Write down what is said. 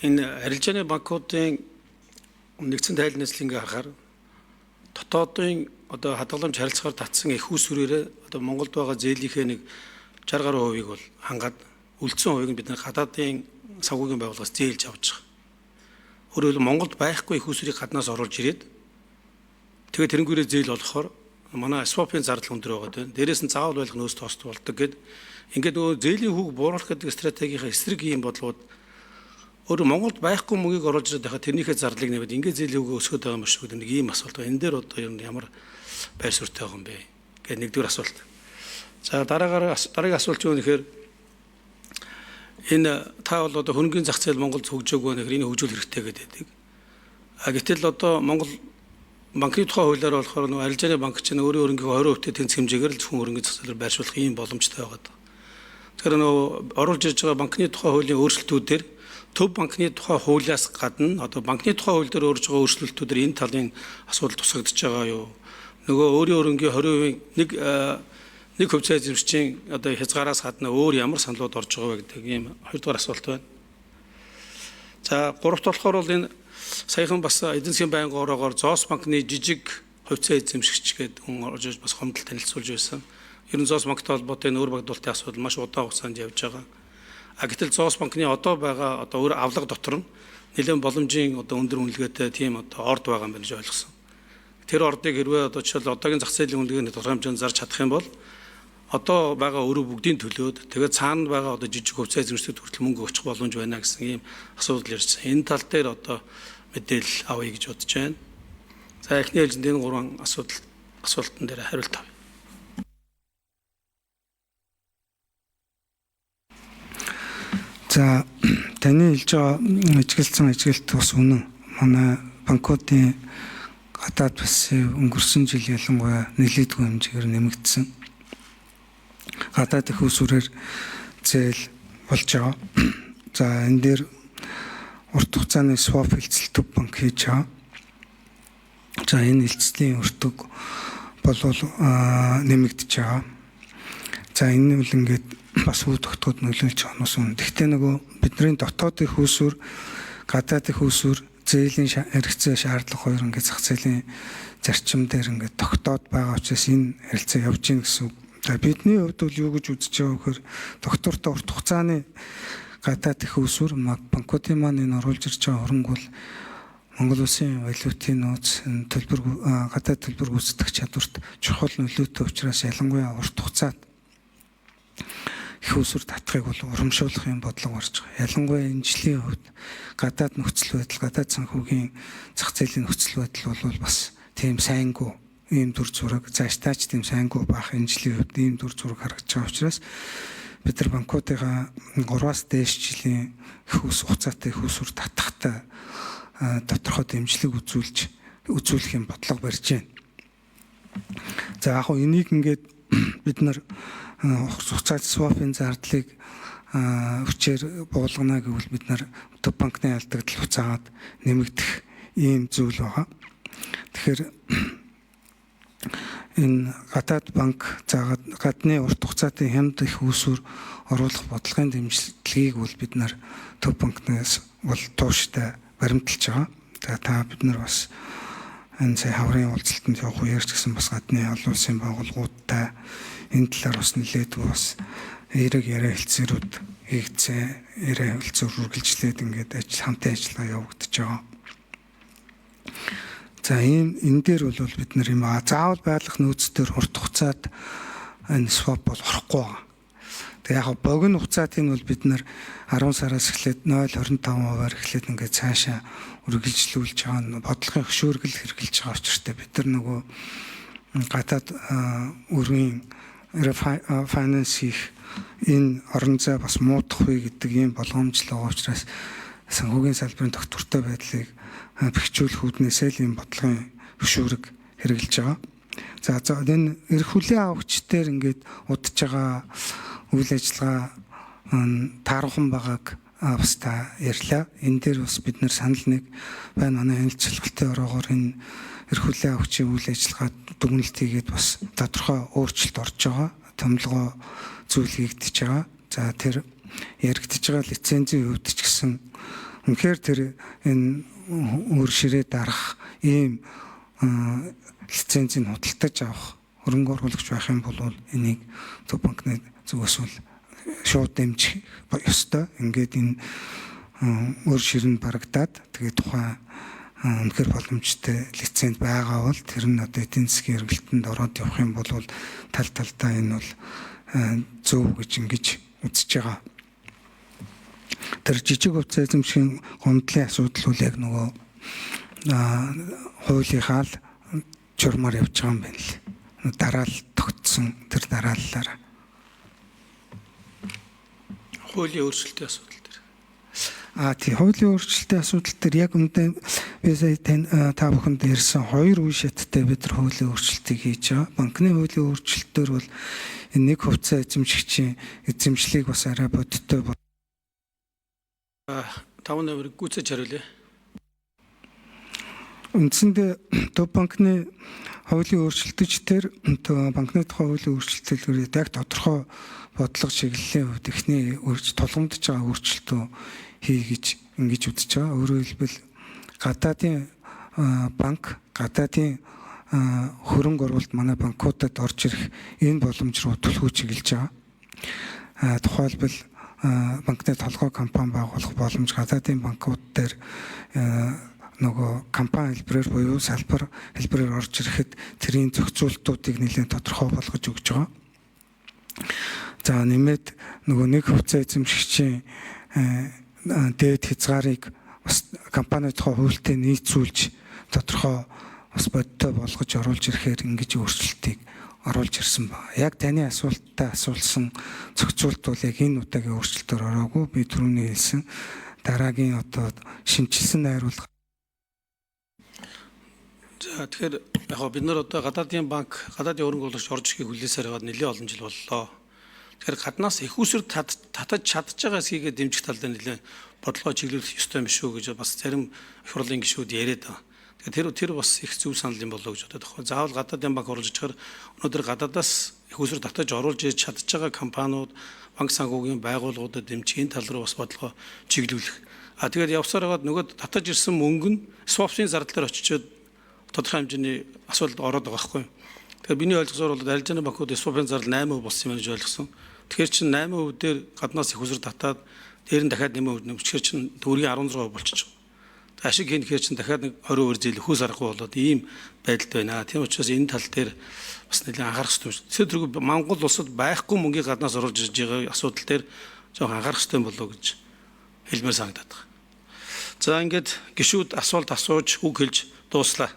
Энэ арилжааны банкуудын нэгдсэн тайлбар нийслэлийг харахаар дотоодын одоо хадгаламж харилцаагаар татсан их усүрээрээ одоо Монголд байгаа зээлийнхээ нэг 60 гаруй хувийг бол хангаад үлдсэн хувийг нь бид нар гадаадын санхүүгийн байгууллагаас зээлж авч байгаа. Өөрөөр хэлбэл Монголд байхгүй их усүрийг гаднаас оруулж ирээд тэгээд тэрнгүүрээ зээл олохоор манай swap-ын зардал өндөр байгаа дээ. Дээрээс нь заавал байлах нөөц тост болдог гэд ингээд нөгөө зээлийн хүүг бууруулах гэдэг стратегийнхаа эсрэг ийм бодлогод өөрөөр Монголд байхгүй мөнгөийг оруулж ирээд байхад тэрнийхээ зардлыг нэмээд ингээд зээлийн хүүгээ өсгöd байгаа юм шиг нэг ийм асуулт байна. Энэ дээр одоо ямар байр суурьтай байгаа юм бэ гэдэг нэгдүгээр асуулт. За дараагийн асуулт юу гэхээр энэ та бол одоо хөрөнгөний зах зээл Монголд хөгжөөгүй нэхэр энэ хөгжүүл хэрэгтэй гэдэг. Гэтэл одоо Монгол банкны тухай хуулиар болохоор нөгөө арилжааны банк чинь өөрийн хөрөнгөний 20% тэнцэх хэмжээгээр л зөвхөн хөрөнгөний зах зээлээр байршуулах ийм боломжтой байгаа. Тэгэхээр нөгөө оруулж ирж байгаа банкны тухай хуулийн өөрчлөлтүүдээр төв банкны тухай хуулиас гадна одоо банкны тухай хууль дээр өөрж байгаа өөрчлөлтүүдээр энэ талын асуудал тусгагдж байгаа юу? Нөгөө өөрийн хөрөнгөний 1% нэг хувьцаа эзэмшигчийн одоо хязгаараас гадна өөр ямар саналууд орж байгаа вэ гэдэг ийм хоёрдугаар асуулт байна. За гуравт болохоор бол энэ саяхан бас эдийн засгийн байнгын ороогоор Зоос банкны жижиг хувьцаа эзэмшигч гэдэг хүн орж иж бас хомдол танилцуулж байсан. Ер нь Зоос банктай холбоотой нөр багтуулалтын асуудал маш удаан хугацаанд явж байгаа. Гэтэл Зоос банкны одоо байгаа одоо өөр авлага дотор нь нэлээд боломжийн одоо өндөр үнэлгээтэй тийм одоо орд байгаа юм байна гэж ойлгосон. Тэр ордыг хэрвээ одоо жишээл одоогийн зах зээлийн үнэлгээний тодорхой хэмжээнд зарж чадах юм бол одоо байгаа өрөө бүгдийн төлөөд тэгээд цаана байгаа одоо жижиг хувьцаа эзэмшигчид хүртэл мөнгө өгчих боломж байна гэсэн ийм асуудал ирсэн. Энэ тал дээр одоо мэдээлэл авъя гэж бодож байна. За эхний ээлжинд энэ гурван асуултан дээр хариулт авъя. За таны хэлж байгаа ажигласан ажиглалт бас үнэн. Манай банкуудын гадаад басыг өнгөрсөн жил ялангуяа нэлээдгүй хэмжээгээр нэмэгдсэн. Гадаад их усүрээр зээл болж байгаа. За энэ дээр урт хугацааны swap хэлцэл төв банк хийж байгаа. За энэ хэлцлийн өртөг бол нэмэгдэж байгаа. За энэ үл ингээд бас үе тогтоход нөлөөлж байгаа нь үн. Гэхдээ нөгөө бидний дотоод их усүр, гадаад их усүр, зээлийн хэрэгцээ шаардлага хоёр ингээд зах зээлийн зарчим дээр ингээд тогтоод байгаа учраас энэ харилцаа явж гин гэсэн үг. За бидний хувьд бол юу гэж үзэж байгаа вэ гэхээр доктортой урт хугацааны гадаад их усүр банкуудын маань энэ оруулж ирж байгаа хөрөнгө бол Монгол улсын валютын нөөц гадаад төлбөр гүйцэтгэх чадварт чухал нөлөөтэй учраас ялангуяа урт хугацаат их усүр татахыг бол урамшуулах юм бодлого гарч байгаа. Ялангуяа энэ жилийн хувьд гадаад нөхцөл байдал, гадаад санхүүгийн зах зээлийн нөхцөл байдал бол бас тийм сайнгүй ийм дүр зураг цаашдаач тийм сайнгүй бах энэ жилийн хувьд ийм дүр зураг харагдаж байгаа учраас бид нар банкуудыгаа 3-аас дээш жилийн их ус хугацаатай их усүр татахтай тодорхой дэмжлэг үзүүлэх юм бодлого барьж байна. За яг хөө энийг ингээд бид нар хугацаат swap-ын зардлыг хүчээр буулгана гэвэл бид нар төв банкны алдагдал хугацаагаад нэмэгдэх ийм зүйл байгаа. Тэгэхээр энэ гадаад банк гадны урт хугацаатын хямд их усүр оруулах бодлогын дэмжлэгийг бол бид нар төв банкнаас бол тууштай баримталж байгаа. Та бид нар бас энэ сая хаврын уулзалтанд явах үеэр ч гэсэн бас гадны олон улсын байгууллагуудтай энэ талаар бас нэлээдгүй бас эерэг яриа хэлцээрүүд хийгдсэн, яриа хэлцээр үргэлжлээд ингээд хамтын ажиллагаа явагдаж байгаа. За энэ дээр бол бид нар юм заавал байлгах нөөцдөр урт хугацаат энэ swap бол орохгүй байгаа. Тэг яг богино хугацаатын бол бид нар 10 сараас эхлээд 0.25%-аар эхлээд ингээд цаашаа үргэлжлүүлж байгаа бодлогын хөшөөргөл хэрэгжилж байгаа учраас бид нар нөгөө гадаад өрийн finance хийх энэ орон зай бас муудах вэ гэдэг ийм болгоомжл байгаа учраас санхүүгийн салбарын тогтвортой байдлыг бэхжүүлэх үүднээсээ л ийм бодлогын хөшөөрөг хэрэгжилж байгаа. За энэ эрх хүлээн авагчдаар ингээд удаж байгаа үйл ажиллагаа таархан байгааг бас та ярьлаа. Энэ дээр бас бид нэр санал нэг байна. Манай хяналтын ороогоор энэ эрх хүлээн авагчийн үйл ажиллагаад дүгнэлт хийгээд бас тодорхой өөрчлөлт орж байгаа. Томилгоо зүйл хийгдэж байгаа. За тэр яригдж байгаа лицензийн хувьд ч гэсэн Үнэхээр тэр энэ үр ширээ дарах ийм лицензийг худалдаж авах хөрөнгө оруулагч байх юм бол энийг төв банкны зүгээс бол шууд дэмжих ёстой. Ингээд энэ үр ширээ барагдаад тэгээд тухайн үнэхээр боломжтой лиценз байгаа бол тэр нь одоо эдийн засгийн эргэлтэнд ороод явах юм бол тал талдаа энэ бол зөв гэж ингэж үзэж байгаа. Тэр жижиг хувьцаа эзэмшгийн гомдлын асуудал үл яг нөгөө хуулийнхаа л журмаар явж байгаа юм байна л. Дараал тогтсон тэр дарааллаараа. Хуулийн өөрчлөлтийн асуудал дээр. Тийм хуулийн өөрчлөлтийн асуудал дээр яг үүндээ би сая та бүхэнд ярьсан хоёр үе шаттай бид нар хуулийн өөрчлөлтийг хийж байгаа. Банкны хуулийн өөрчлөлтөөр бол энэ нэг хувьцаа эзэмшигчийн эзэмшлийг бас арай бодиттой 5 номерыг гүйцэж хариулъя. Үндсэндээ төв банкны хуулийн өөрчлөлтөчдөр банкны тухай хуулийн өөрчлөлтөөр яг тодорхой бодлого чиглэлийн хувьд эхний тулгамдж байгаа өөрчлөлтөө хий гэж ингэж үзэж байгаа. Өөрөөр хэлбэл гадаадын банк, гадаадын хөрөнгө оруулалт манай банкудад орж ирэх энэ боломж руу түлхүү чиглэж байгаа. Тухайлбал банкны толгой компани байгуулах боломж гадаадын банкуд дээр нөгөө компани хэлбэрээр буюу салбар хэлбэрээр орж ирэхэд тэрийн зохицуултуудыг нэлээд тодорхой болгож өгч байгаа. За нэмээд нөгөө нэг хувьцаа эзэмшигчийн дээд хязгаарыг бас компани тухай хуультай нийцүүлж тодорхой бас бодтой болгож оруулж ирэхээр ингэж өөрчлөлтийг оруулж ирсэн ба. Яг таны асуултад асуулсан зохицуулт бол яг энэ удаагийн өөрчлөлтөөр ороогүй. Би түрүүний хэлсэн дараагийн одоо шинжилсэн найруулга. За тэгэхээр яг бид нар одоо гадаадын банк, гадаадын хөрөнгө оруулагч орж ирэхийг хүлээсээр байгаа нэлээд олон жил боллоо. Тэгэхээр гаднаас их усэр татаж чадж байгаас хийгээд дэмжих талд нэлээд бодлого чиглүүлэх ёстой юм шүү гэж бас зарим их хурлын гишүүд яриад байгаа. Тэр бас их зөв санал юм болоо гэж бодоод байна. Заавал гадаадын банк оруулж ирэхээр өнөөдөр гадаадаас их усэр татаж оруулж ирж чадж байгаа компаниуд, банк санхүүгийн байгууллагуудад дэмжих энэ тал руу бас бодлого чиглүүлэх. Тэгээд явсаар байгаад нөгөө татаж ирсэн мөнгө нь swap-ын зардал дээр очичоод тодорхой хэмжээний асуудалд ороод байгаа байхгүй. Тэгэхээр миний ойлгосоор бол арилжааны банкуд swap-ын зардал 8% болсон юм гэж ойлгосон. Тэгэхээр чинь 8% дээр гаднаас их усэр татаад дээр нь дахиад нэмээд нэмчихэр чинь төгрөгийн 16% болчихж байгаа. Ашиг хийнэхээр чинь дахиад нэг 20% зээл өхөөс аргагүй болоод ийм байдалд байна. Тийм учраас энэ тал дээр бас нэлээд анхаарах хэрэгтэй. Тэр зэрэг Монгол улсад байхгүй мөнгийг гаднаас оруулж ирж байгаа асуудал дээр жоохон анхаарах хэрэгтэй болоо гэж хэлмээр санагдаад байна. За ингээд гишүүд асуулт асууж үг хэлж дууслаа.